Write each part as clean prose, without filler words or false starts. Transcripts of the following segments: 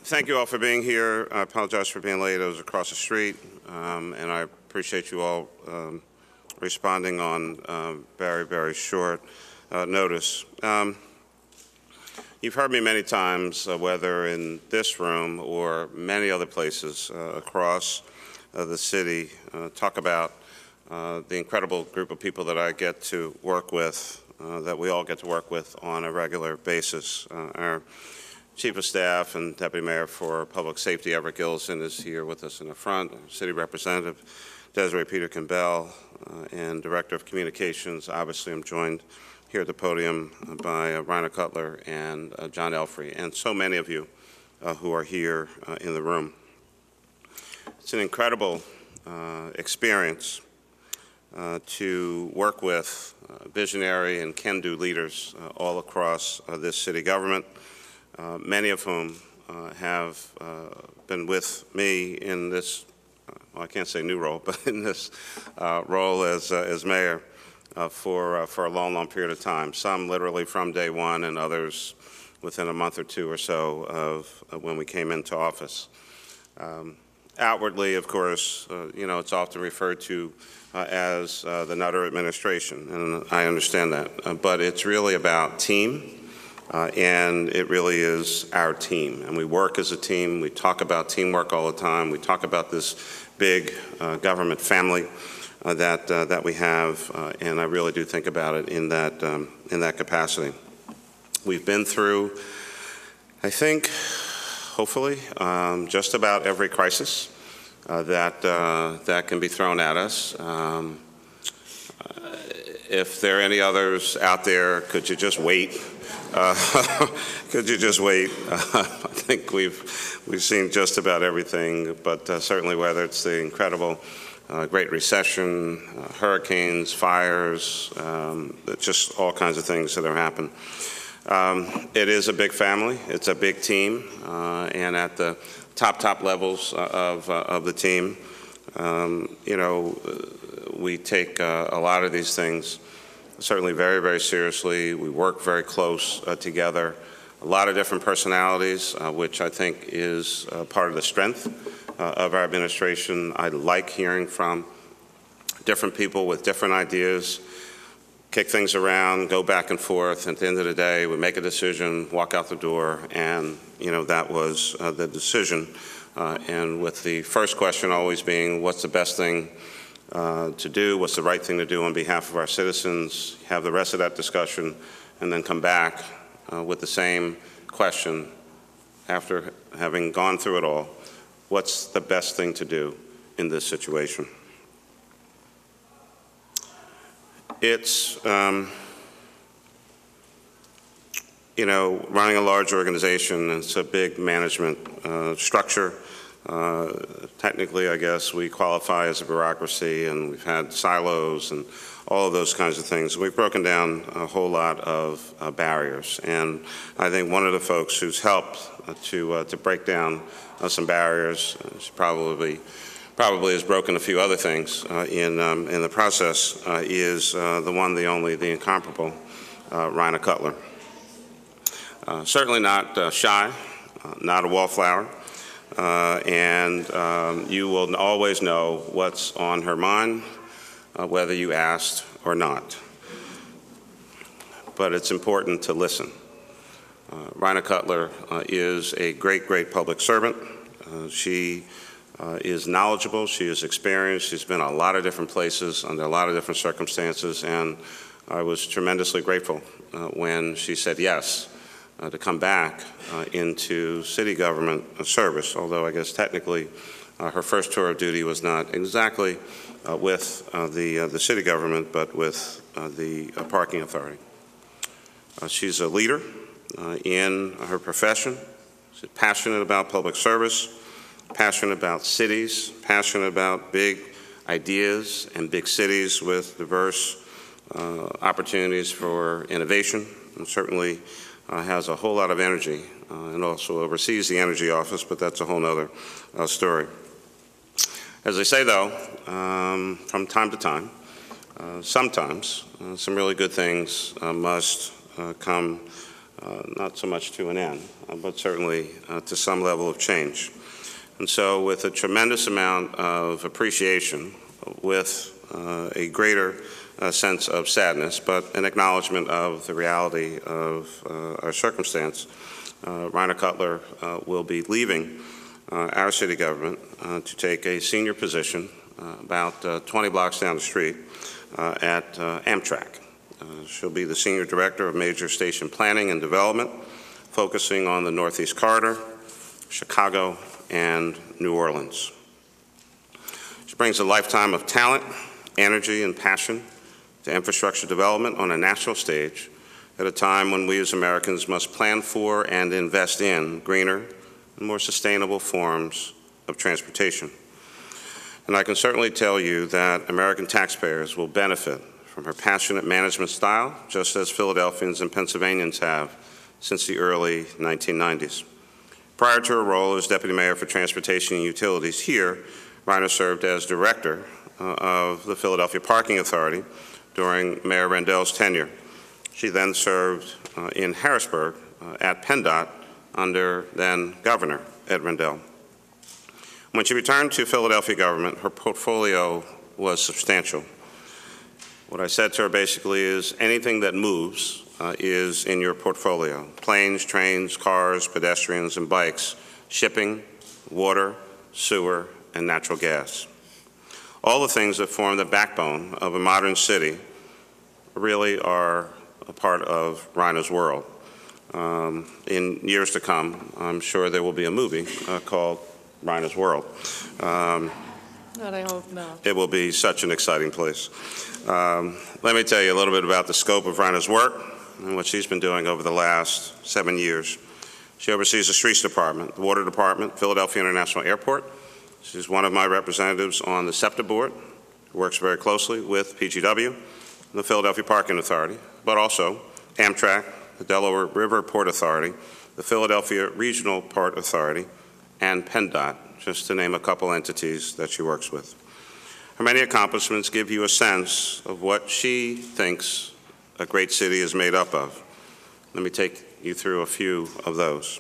Thank you all for being here. I apologize for being late. I was across the street, and I appreciate you all responding on very, very short notice. You've heard me many times, whether in this room or many other places across the city, talk about the incredible group of people that I get to work with, that we all get to work with on a regular basis. Our Chief of Staff and Deputy Mayor for Public Safety, Everett Gillison, is here with us in the front. City Representative Desiree Peter-Kimbell, and Director of Communications. Obviously, I'm joined here at the podium by Rina Cutler and John Elfrey, and so many of you who are here in the room. It's an incredible experience to work with visionary and can-do leaders all across this city government, many of whom have been with me in this, well, I can't say new role, but in this role as mayor for a long, long period of time. Some literally from day one, and others within a month or two or so of when we came into office. Outwardly, of course, it's often referred to as the Nutter administration, and I understand that. But it's really about team. And it really is our team, and we work as a team. We talk about teamwork all the time. We talk about this big government family that we have, and I really do think about it in that capacity. We've been through, I think, hopefully, just about every crisis that can be thrown at us. If there are any others out there, could you just wait? Could you just wait? I think we've seen just about everything, but certainly whether it's the incredible Great Recession, hurricanes, fires, just all kinds of things that have happened. It is a big family. It's a big team, and at the top levels of the team, we take a lot of these things certainly very, very seriously. We work very close together. A lot of different personalities, which I think is part of the strength of our administration. I like hearing from different people with different ideas, kick things around, go back and forth. At the end of the day, we make a decision, walk out the door, and that was the decision. And with the first question always being, what's the best thing to do, what's the right thing to do on behalf of our citizens, have the rest of that discussion, and then come back with the same question after having gone through it all. What's the best thing to do in this situation? It's, running a large organization, it's a big management structure. Technically, I guess, we qualify as a bureaucracy, and we've had silos and all of those kinds of things. We've broken down a whole lot of barriers, and I think one of the folks who's helped to break down some barriers, she probably has broken a few other things in the process, is the one, the only, the incomparable Rina Cutler. Certainly not shy, not a wallflower. And you will always know what's on her mind, whether you asked or not. But it's important to listen. Rina Cutler is a great, great public servant. She is knowledgeable, she is experienced, she's been a lot of different places under a lot of different circumstances, and I was tremendously grateful when she said yes to come back into city government service, although I guess technically her first tour of duty was not exactly with the city government, but with the parking authority. She's a leader in her profession. She's passionate about public service, passionate about cities, passionate about big ideas and big cities with diverse opportunities for innovation, and certainly has a whole lot of energy and also oversees the energy office, but that's a whole other story. As I say, though, from time to time, sometimes some really good things must come not so much to an end, but certainly to some level of change. And so with a tremendous amount of appreciation, with a greater sense of sadness, but an acknowledgement of the reality of our circumstance, Rina Cutler will be leaving our city government to take a senior position about 20 blocks down the street at Amtrak. She'll be the Senior Director of Major Station Planning and Development, focusing on the Northeast Corridor, Chicago, and New Orleans. She brings a lifetime of talent, energy, and passion to infrastructure development on a national stage at a time when we as Americans must plan for and invest in greener and more sustainable forms of transportation. And I can certainly tell you that American taxpayers will benefit from her passionate management style, just as Philadelphians and Pennsylvanians have since the early 1990s. Prior to her role as Deputy Mayor for Transportation and Utilities here, Rina served as Director of the Philadelphia Parking Authority during Mayor Rendell's tenure. She then served in Harrisburg at PennDOT under then Governor Ed Rendell. When she returned to Philadelphia government, her portfolio was substantial. What I said to her basically is anything that moves is in your portfolio. Planes, trains, cars, pedestrians, and bikes, shipping, water, sewer, and natural gas. All the things that form the backbone of a modern city really are a part of Rina's world. In years to come, I'm sure there will be a movie called Rina's World. But I hope not. It will be such an exciting place. Let me tell you a little bit about the scope of Rina's work and what she's been doing over the last 7 years. She oversees the Streets Department, the Water Department, Philadelphia International Airport. She's one of my representatives on the SEPTA board, who works very closely with PGW and the Philadelphia Parking Authority, but also Amtrak, the Delaware River Port Authority, the Philadelphia Regional Port Authority, and PennDOT, just to name a couple entities that she works with. Her many accomplishments give you a sense of what she thinks a great city is made up of. Let me take you through a few of those.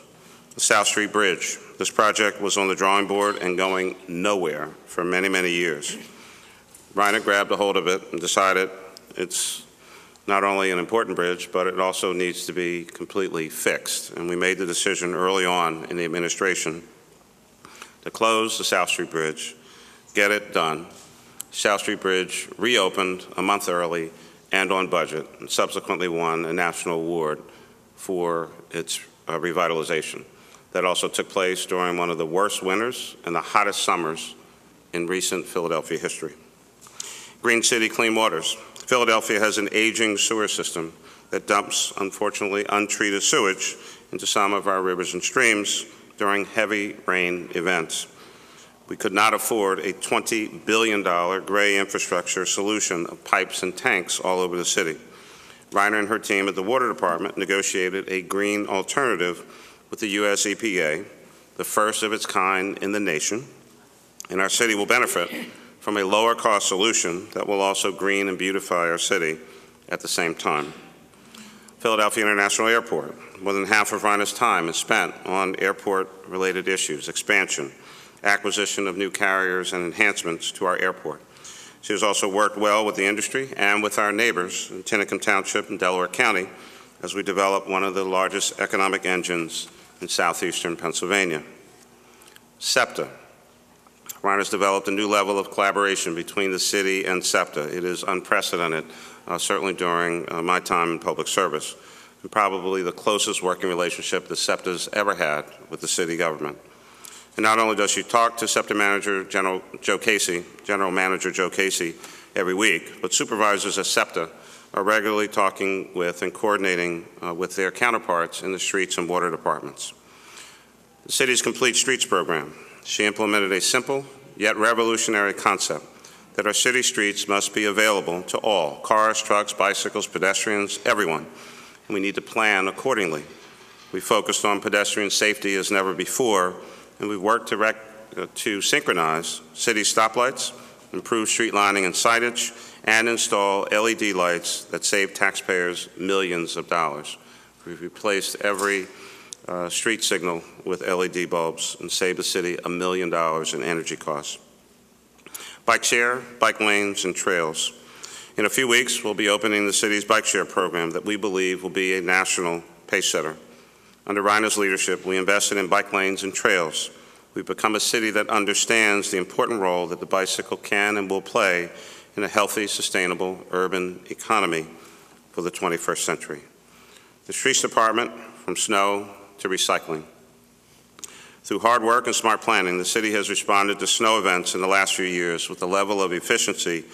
The South Street Bridge. This project was on the drawing board and going nowhere for many, many years. Rina grabbed a hold of it and decided it's not only an important bridge, but it also needs to be completely fixed. And we made the decision early on in the administration to close the South Street Bridge, get it done. South Street Bridge reopened a month early and on budget, and subsequently won a national award for its revitalization. That also took place during one of the worst winters and the hottest summers in recent Philadelphia history. Green City Clean Waters. Philadelphia has an aging sewer system that dumps, unfortunately, untreated sewage into some of our rivers and streams during heavy rain events. We could not afford a $20 billion gray infrastructure solution of pipes and tanks all over the city. Rina and her team at the Water Department negotiated a green alternative with the U.S. EPA, the first of its kind in the nation, and our city will benefit from a lower cost solution that will also green and beautify our city at the same time. Philadelphia International Airport. More than half of Rina's time is spent on airport-related issues, expansion, acquisition of new carriers, and enhancements to our airport. She has also worked well with the industry and with our neighbors in Tinicum Township and Delaware County as we develop one of the largest economic engines in southeastern Pennsylvania. SEPTA. Rina's developed a new level of collaboration between the city and SEPTA. It is unprecedented, certainly during my time in public service, and probably the closest working relationship that SEPTA's ever had with the city government. And not only does she talk to SEPTA Manager General Manager Joe Casey every week, but supervisors at SEPTA are regularly talking with and coordinating with their counterparts in the streets and water departments. The city's Complete Streets program. She implemented a simple yet revolutionary concept that our city streets must be available to all, cars, trucks, bicycles, pedestrians, everyone. And we need to plan accordingly. We focused on pedestrian safety as never before, and we've worked to synchronize city stoplights, improve street lining and signage, and install LED lights that save taxpayers millions of dollars. We've replaced every street signal with LED bulbs and saved the city $1 million in energy costs. Bike share, bike lanes, and trails. In a few weeks, we'll be opening the city's bike share program that we believe will be a national pace setter. Under Rina's leadership, we invested in bike lanes and trails. We've become a city that understands the important role that the bicycle can and will play in a healthy, sustainable urban economy for the 21st century. The streets department, from snow to recycling. Through hard work and smart planning, the city has responded to snow events in the last few years with a level of efficiency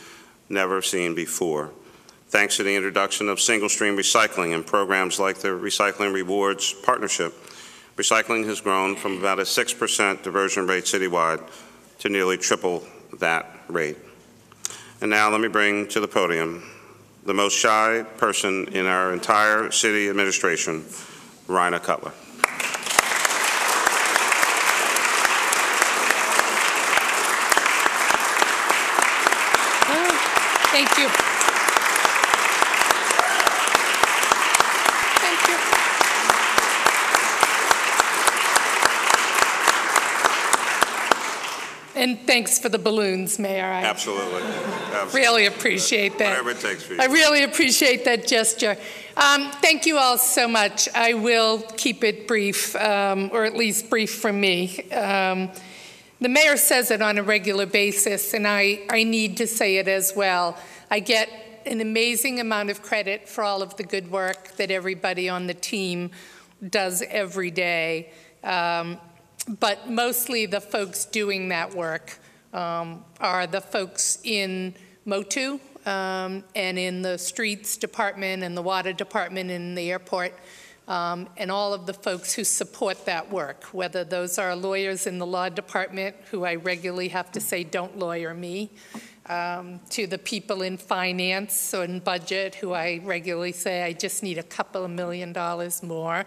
never seen before. Thanks to the introduction of single-stream recycling and programs like the Recycling Rewards Partnership, recycling has grown from about a 6% diversion rate citywide to nearly triple that rate. And now let me bring to the podium the most shy person in our entire city administration, Rina Cutler. Thank you. Thank you. And thanks for the balloons, Mayor. Absolutely. Really appreciate that. Whatever it takes for you. I really appreciate that gesture. Thank you all so much. I will keep it brief, or at least brief from me. The mayor says it on a regular basis, and I need to say it as well. I get an amazing amount of credit for all of the good work that everybody on the team does every day. But mostly the folks doing that work are the folks in MOTU and in the streets department and the water department and the airport. And all of the folks who support that work, whether those are lawyers in the law department, who I regularly have to say, don't lawyer me, to the people in finance or in budget, who I regularly say, I just need a couple of $1 million more.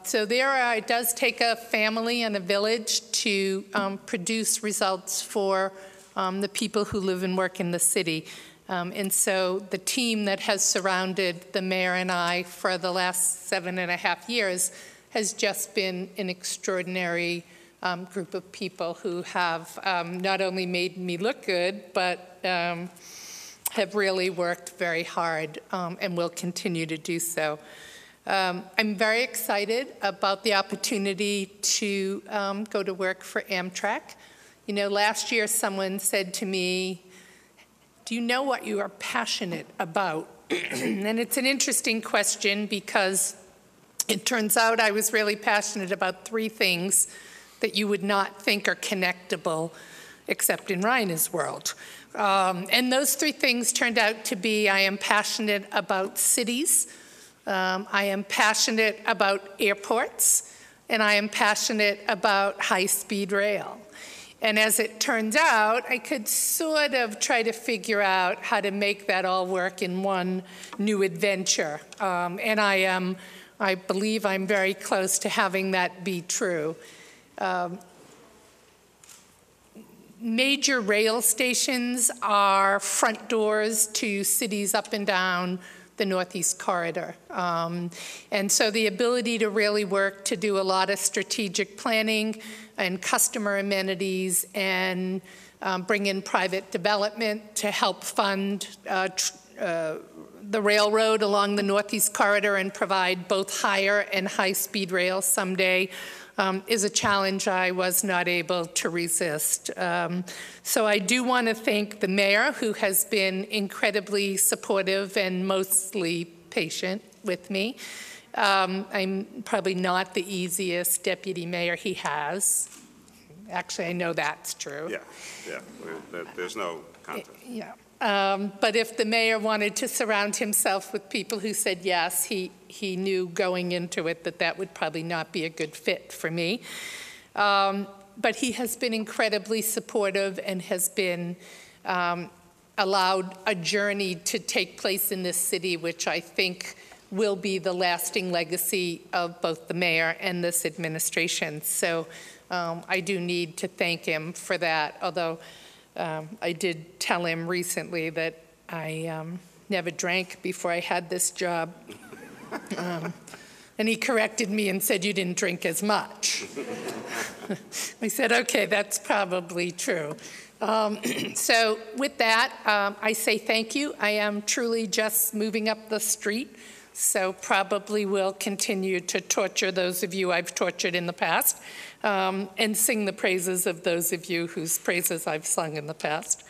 So it does take a family and a village to produce results for the people who live and work in the city. And so the team that has surrounded the mayor and I for the last 7.5 years has just been an extraordinary group of people who have not only made me look good, but have really worked very hard and will continue to do so. I'm very excited about the opportunity to go to work for Amtrak. You know, last year someone said to me, do you know what you are passionate about? And it's an interesting question because it turns out I was really passionate about 3 things that you would not think are connectable, except in Rina's world. And those 3 things turned out to be, I am passionate about cities, I am passionate about airports, and I am passionate about high-speed rail. And as it turns out, I could sort of try to figure out how to make that all work in one new adventure. And I believe I'm very close to having that be true. Major rail stations are front doors to cities up and down the Northeast Corridor. And so the ability to really work to do a lot of strategic planning and customer amenities and bring in private development to help fund the railroad along the Northeast Corridor and provide both higher and high-speed rail someday is a challenge I was not able to resist. So I do want to thank the mayor, who has been incredibly supportive and mostly patient with me. I'm probably not the easiest deputy mayor he has. Actually, I know that's true. Yeah, there's no contest. Yeah. But if the mayor wanted to surround himself with people who said yes, he knew going into it that that would probably not be a good fit for me. But he has been incredibly supportive and has been allowed a journey to take place in this city, which I think will be the lasting legacy of both the mayor and this administration. So I do need to thank him for that, although I did tell him recently that I never drank before I had this job. And he corrected me and said, you didn't drink as much. I said, okay, that's probably true. So with that, I say thank you. I am truly just moving up the street, so probably will continue to torture those of you I've tortured in the past, and sing the praises of those of you whose praises I've sung in the past.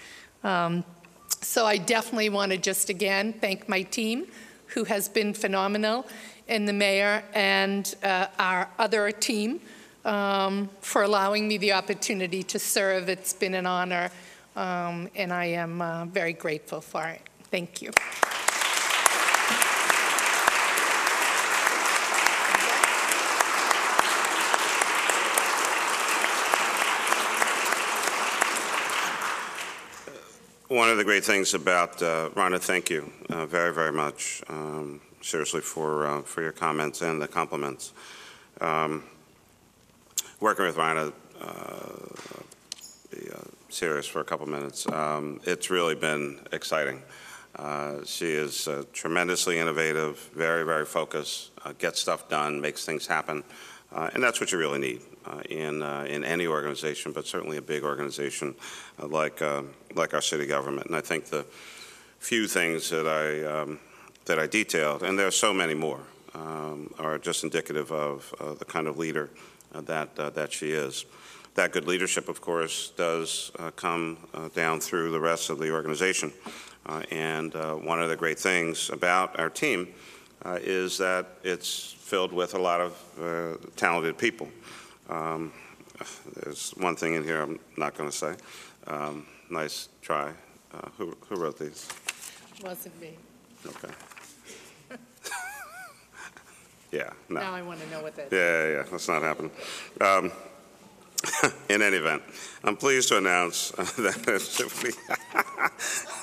So I definitely want to just again thank my team, who has been phenomenal, and the mayor and our other team for allowing me the opportunity to serve. It's been an honor, and I am very grateful for it. Thank you. One of the great things about Rina, thank you very, very much, seriously, for your comments and the compliments. Working with Rina, be serious for a couple minutes, it's really been exciting. She is tremendously innovative, very, very focused, gets stuff done, makes things happen, and that's what you really need in any organization, but certainly a big organization like our city government. And I think the few things that I detailed, and there are so many more, are just indicative of the kind of leader that she is. That good leadership, of course, does come down through the rest of the organization. And one of the great things about our team is that it's filled with a lot of talented people. There's one thing in here I'm not going to say. Nice try. Who wrote these? Wasn't me. Okay. Yeah, no. Now I want to know what that is. Yeah, that's not happening. In any event, I'm pleased to announce that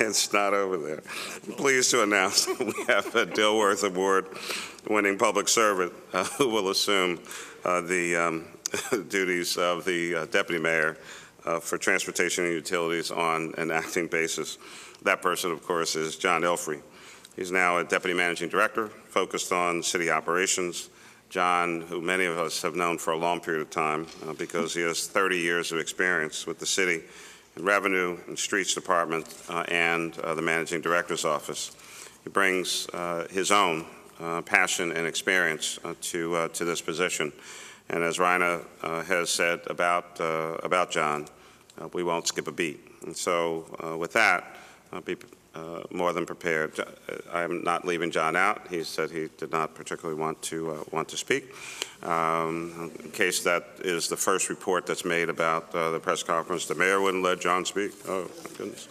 it's not over there. I'm pleased to announce that we have a Dilworth Award-winning public servant who will assume the duties of the Deputy Mayor for Transportation and Utilities on an acting basis. That person, of course, is John Elfrey. He's now a Deputy Managing Director focused on city operations. John, who many of us have known for a long period of time because he has 30 years of experience with the city in Revenue and Streets Department and the Managing Director's Office. He brings his own passion and experience to this position. And as Rina has said about John, we won't skip a beat. And so with that, I'll be more than prepared. I'm not leaving John out. He said he did not particularly want to speak. In case that is the first report that's made about the press conference, the mayor wouldn't let John speak. Oh, my goodness.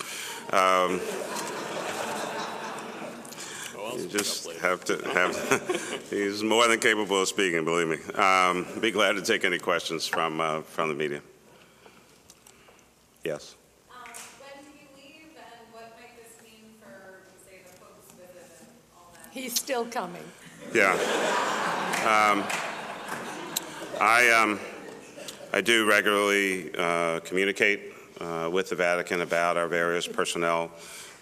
You just have to have. He's more than capable of speaking, believe me. Be glad to take any questions from the media. Yes. He's still coming. Yeah. I do regularly communicate with the Vatican about our various personnel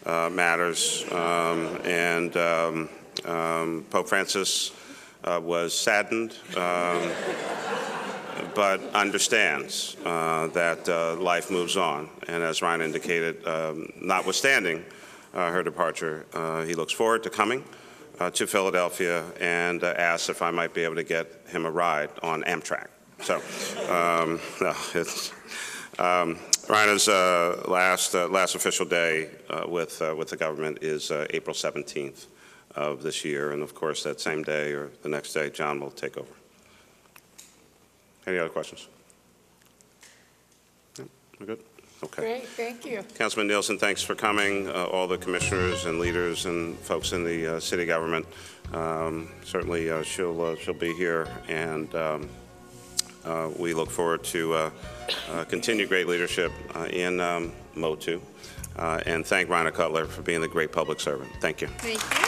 matters, and Pope Francis was saddened, but understands that life moves on. And as Ryan indicated, notwithstanding her departure, he looks forward to coming to Philadelphia and asked if I might be able to get him a ride on Amtrak. So, no, it's Rina's last official day with the government is April 17th of this year, and of course that same day or the next day, John will take over. Any other questions? No, we're good. Okay. Great, thank you. Councilman Nielsen, thanks for coming. All the commissioners and leaders and folks in the city government. Certainly, she'll be here, and we look forward to continued great leadership in MO2. And thank Rina Cutler for being the great public servant. Thank you. Thank you.